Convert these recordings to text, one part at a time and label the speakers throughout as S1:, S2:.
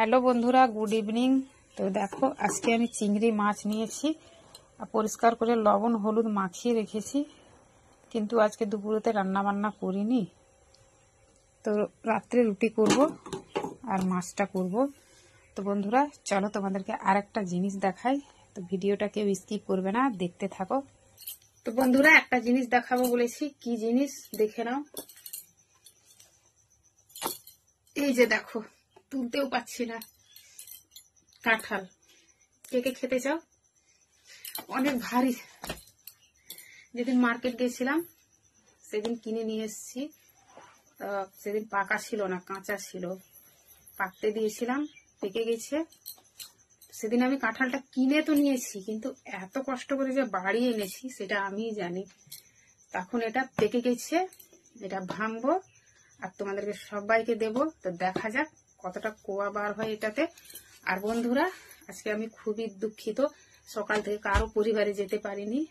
S1: Hello বন্ধুরা, good evening. তো দেখো, আজকে আমি চিংড়ি মাছ নিয়েছি আর পরিষ্কার করে লবণ হলুদ মাখিয়ে রেখেছি, কিন্তু আজকে দুপুরেতে রান্না বান্না করিনি। তো রাত্রে রুটি করব আর মাছটা করব। তো বন্ধুরা চলো তোমাদেরকে আর একটা জিনিস দেখাই। তো ভিডিওটা কেউ স্কিপ করবে না, দেখতে থাকো। তো বন্ধুরা একটা জিনিস দেখাবো বলেছি, কি জিনিস দেখে নাও। এই যে দেখো, তুলতেও পাচ্ছি না, কাঁঠাল। কে কে খেতে চাও? অনেক ভারী। যেদিন মার্কেট গেছিলাম সেদিন কিনে নিয়ে এসেছি। সেদিন পাকা ছিল না, কাঁচা ছিল। পাকতে দিয়েছিলাম, পেকে গেছে। সেদিন আমি কাঁঠালটা কিনে তো নিয়েছি, কিন্তু এত কষ্ট করে যে বাড়ি এনেছি সেটা আমিই জানি। তখন এটা পেকে গেছে, এটা ভাঙবো আর তোমাদেরকে সবাইকে দেব। তো দেখা যাক কতটা কোয়া বার হয় এটাতে। আর বন্ধুরা আজকে আমি খুবই দুঃখিত, সকাল থেকে কারো পরিবারে যেতে পারিনি।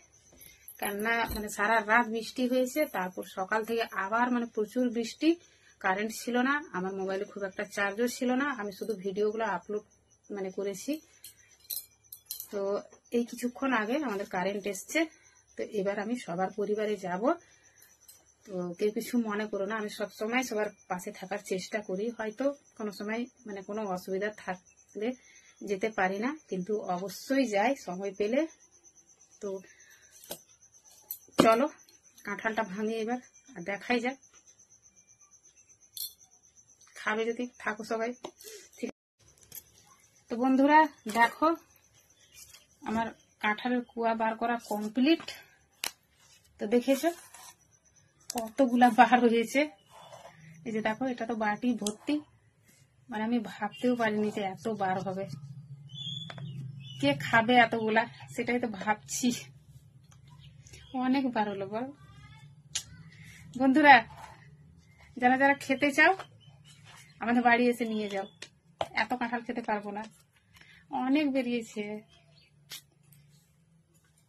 S1: কেননা সারা রাত বৃষ্টি হয়েছে, তারপর সকাল থেকে আবার প্রচুর বৃষ্টি। কারেন্ট ছিল না, আমার মোবাইলে খুব একটা চার্জও ছিল না। আমি শুধু ভিডিওগুলো আপলোড করেছি। তো এই কিছুক্ষণ আগে আমাদের কারেন্ট এসছে। তো এবার আমি সবার পরিবারে যাব। তো কেউ কিছু মনে করো না, আমি সবসময় সবার পাশে থাকার চেষ্টা করি। হয়তো কোনো সময় কোনো অসুবিধা থাকলে যেতে পারি না, কিন্তু অবশ্যই যাই সময় পেলে। তো চলো কাঁঠালটা ভাঙি এবার আর দেখাই যাক। খাবে যদি থাকো সবাই, ঠিক। তো বন্ধুরা দেখো, আমার কাঁঠালের কুয়া বার করা কমপ্লিট। তো দেখেছো কতগুলা বার হয়েছে। এই যে দেখো, এটা তো বাটি ভর্তি। আমি ভাবতেও পারিনি যে এত বার হবে। কে খাবে এতগুলা, সেটাই তো ভাবছি। অনেক বার হলো বল। বন্ধুরা যারা যারা খেতে চাও আমাদের বাড়ি এসে নিয়ে যাও। এত কাঁঠাল খেতে পারবো না, অনেক বেরিয়েছে।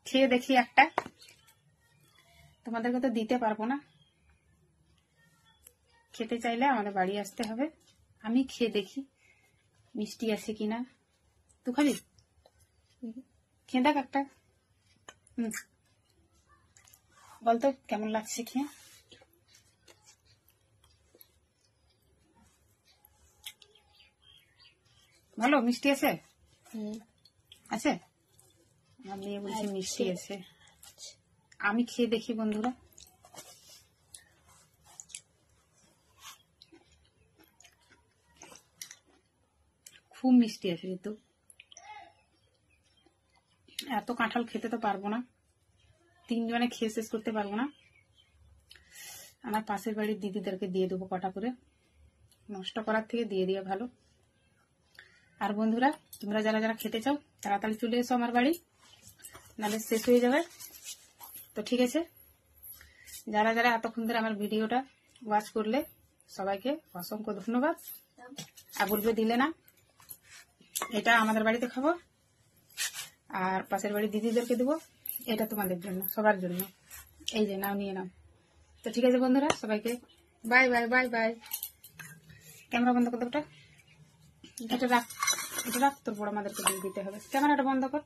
S1: খেয়ে দেখি একটা, তোমাদেরকে তো দিতে পারবো না। খেতে চাইলে আমাদের বাড়ি আসতে হবে। আমি খেয়ে দেখি মিষ্টি আছে কিনা। তুই খাবি? খেয়ে দেখ একটা। বলতো কেমন লাগছে খেয়ে। ভালো মিষ্টি আছে? আছে? আমার মেয়ে বলছে মিষ্টি আছে। আমি খেয়ে দেখি বন্ধুরা। খুব মিষ্টি আছে, কিন্তু এত কাঁঠাল খেতে তো পারবো না, 3 জনে খেয়ে শেষ করতে পারবো না। আমার পাশের বাড়ির দিদিদেরকে দিয়ে দেবো কটা করে, নষ্ট করার থেকে দিয়ে দিয়ে ভালো। আর বন্ধুরা তোমরা যারা যারা খেতে চাও তাড়াতাড়ি চলে এসো আমার বাড়ি, নাহলে শেষ হয়ে যাবে। তো ঠিক আছে, যারা যারা এতক্ষণ ধরে আমার ভিডিওটা ওয়াচ করলে সবাইকে অসংখ্য ধন্যবাদ। আর বলবে দিলে না, এটা আমাদের বাড়িতে খাবো আর পাশের বাড়ির দিদিদেরকে দেবো। এটা তোমাদের জন্য, সবার জন্য। এই যে নাও, নিয়ে নাও। তো ঠিক আছে বন্ধুরা, সবাইকে bye bye bye bye. Camera বন্ধ করতে, এটা রাখ, এটা রাখ। তোর বড় আমাদেরকে দিয়ে দিতে হবে। ক্যামেরাটা বন্ধ কর।